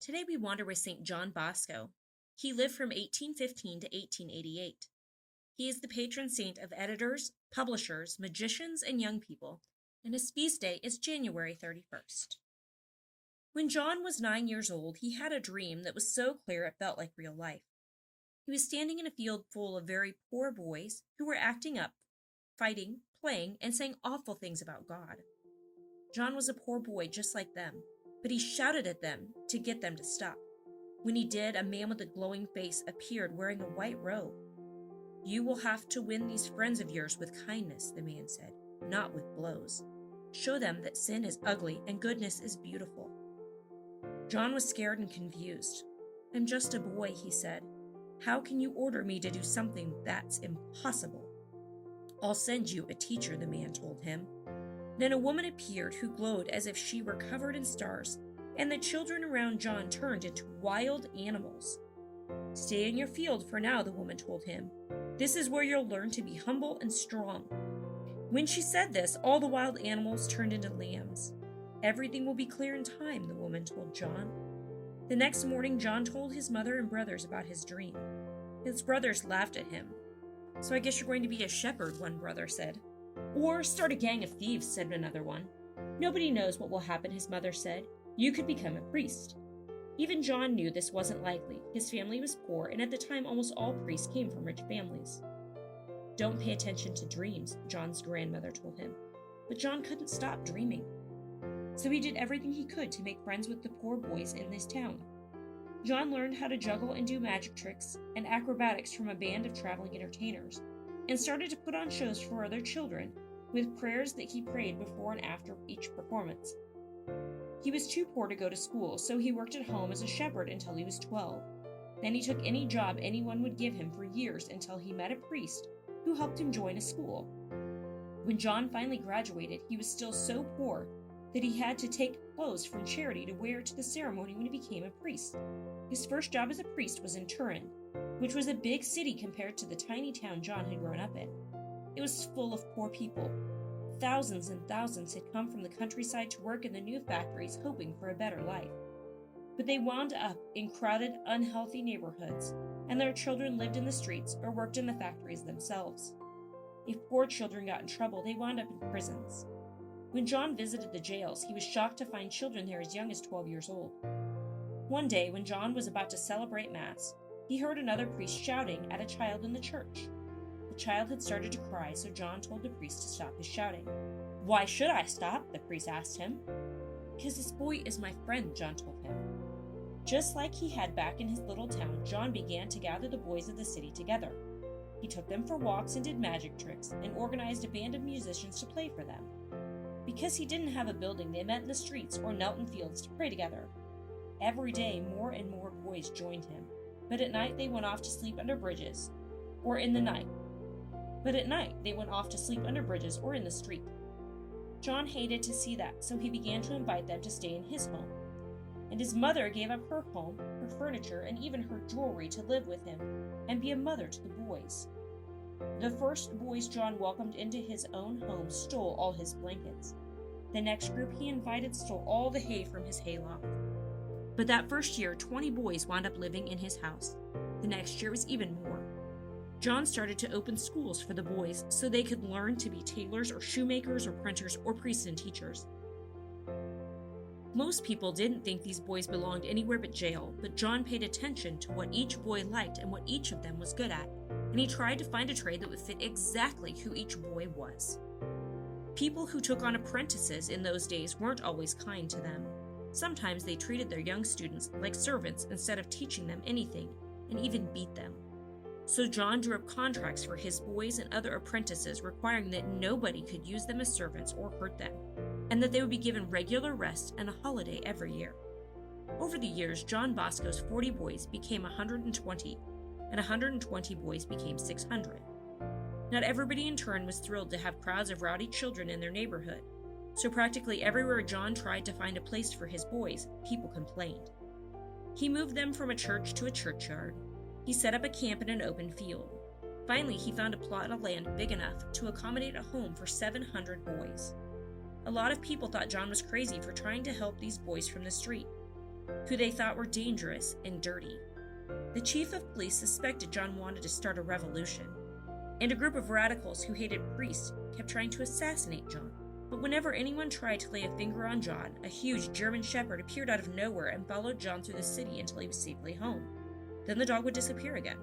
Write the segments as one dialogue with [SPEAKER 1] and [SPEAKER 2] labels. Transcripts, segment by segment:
[SPEAKER 1] Today we wander with St. John Bosco. He lived from 1815 to 1888. He is the patron saint of editors, publishers, magicians, and young people, and his feast day is January 31st. When John was 9 years old, he had a dream that was so clear it felt like real life. He was standing in a field full of very poor boys who were acting up, fighting, playing, and saying awful things about God. John was a poor boy just like them, but he shouted at them to get them to stop. When he did, a man with a glowing face appeared wearing a white robe. "You will have to win these friends of yours with kindness," the man said, "not with blows. Show them that sin is ugly and goodness is beautiful." John was scared and confused. "I'm just a boy," he said. "How can you order me to do something that's impossible?" "I'll send you a teacher," the man told him. Then a woman appeared who glowed as if she were covered in stars, and the children around John turned into wild animals. "Stay in your field for now," the woman told him. "This is where you'll learn to be humble and strong." When she said this, all the wild animals turned into lambs. "Everything will be clear in time," the woman told John. The next morning, John told his mother and brothers about his dream. His brothers laughed at him. "So I guess you're going to be a shepherd," one brother said. "Or start a gang of thieves," said another one. "Nobody knows what will happen," his mother said. "You could become a priest." Even John knew this wasn't likely. His family was poor, and at the time almost all priests came from rich families. "Don't pay attention to dreams," John's grandmother told him. But John couldn't stop dreaming. So he did everything he could to make friends with the poor boys in this town. John learned how to juggle and do magic tricks and acrobatics from a band of traveling entertainers, and started to put on shows for other children with prayers that he prayed before and after each performance. He was too poor to go to school, so he worked at home as a shepherd until he was 12. Then he took any job anyone would give him for years until he met a priest who helped him join a school. When John finally graduated, he was still so poor that he had to take clothes from charity to wear to the ceremony when he became a priest. His first job as a priest was in Turin, which was a big city compared to the tiny town John had grown up in. It was full of poor people. Thousands and thousands had come from the countryside to work in the new factories hoping for a better life. But they wound up in crowded, unhealthy neighborhoods, and their children lived in the streets or worked in the factories themselves. If poor children got in trouble, they wound up in prisons. When John visited the jails, he was shocked to find children there as young as 12 years old. One day, when John was about to celebrate Mass, he heard another priest shouting at a child in the church. The child had started to cry, so John told the priest to stop his shouting. "Why should I stop?" the priest asked him. "Because this boy is my friend," John told him. Just like he had back in his little town, John began to gather the boys of the city together. He took them for walks and did magic tricks, and organized a band of musicians to play for them. Because he didn't have a building, they met in the streets or knelt in fields to pray together. Every day, more and more boys joined him, but at night they went off to sleep under bridges, or in the night. But at night, they went off to sleep under bridges or in the street. John hated to see that, so he began to invite them to stay in his home. And his mother gave up her home, her furniture, and even her jewelry to live with him and be a mother to the boys. The first boys John welcomed into his own home stole all his blankets. The next group he invited stole all the hay from his hayloft. But that first year, 20 boys wound up living in his house. The next year was even more. John started to open schools for the boys so they could learn to be tailors or shoemakers or printers or priests and teachers. Most people didn't think these boys belonged anywhere but jail, but John paid attention to what each boy liked and what each of them was good at, and he tried to find a trade that would fit exactly who each boy was. People who took on apprentices in those days weren't always kind to them. Sometimes they treated their young students like servants instead of teaching them anything, and even beat them. So John drew up contracts for his boys and other apprentices requiring that nobody could use them as servants or hurt them, and that they would be given regular rest and a holiday every year. Over the years, John Bosco's 40 boys became 120, and 120 boys became 600. Not everybody in turn was thrilled to have crowds of rowdy children in their neighborhood, so practically everywhere John tried to find a place for his boys, people complained. He moved them from a church to a churchyard. He set up a camp in an open field. Finally, he found a plot of land big enough to accommodate a home for 700 boys. A lot of people thought John was crazy for trying to help these boys from the street. who they thought were dangerous and dirty. The chief of police suspected John wanted to start a revolution, and a group of radicals who hated priests kept trying to assassinate John. But whenever anyone tried to lay a finger on John, a huge German shepherd appeared out of nowhere and followed John through the city until he was safely home. Then the dog would disappear again.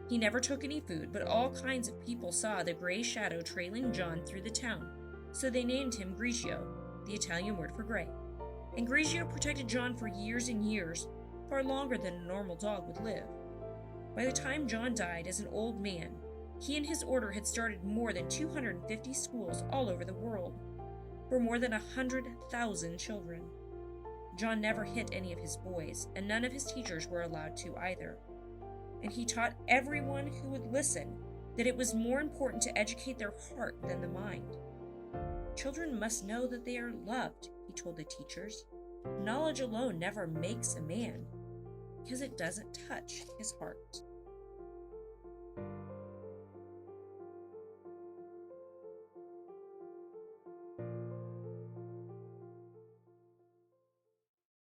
[SPEAKER 1] He never took any food, but all kinds of people saw the gray shadow trailing John through the town, so they named him Grigio, the Italian word for gray. And Grigio protected John for years and years, far longer than a normal dog would live. By the time John died as an old man, he and his order had started more than 250 schools all over the world, for more than 100,000 children. John never hit any of his boys, and none of his teachers were allowed to either. And he taught everyone who would listen that it was more important to educate their heart than the mind. Children must know that they are loved, he told the teachers. Knowledge alone never makes a man, because it doesn't touch his heart.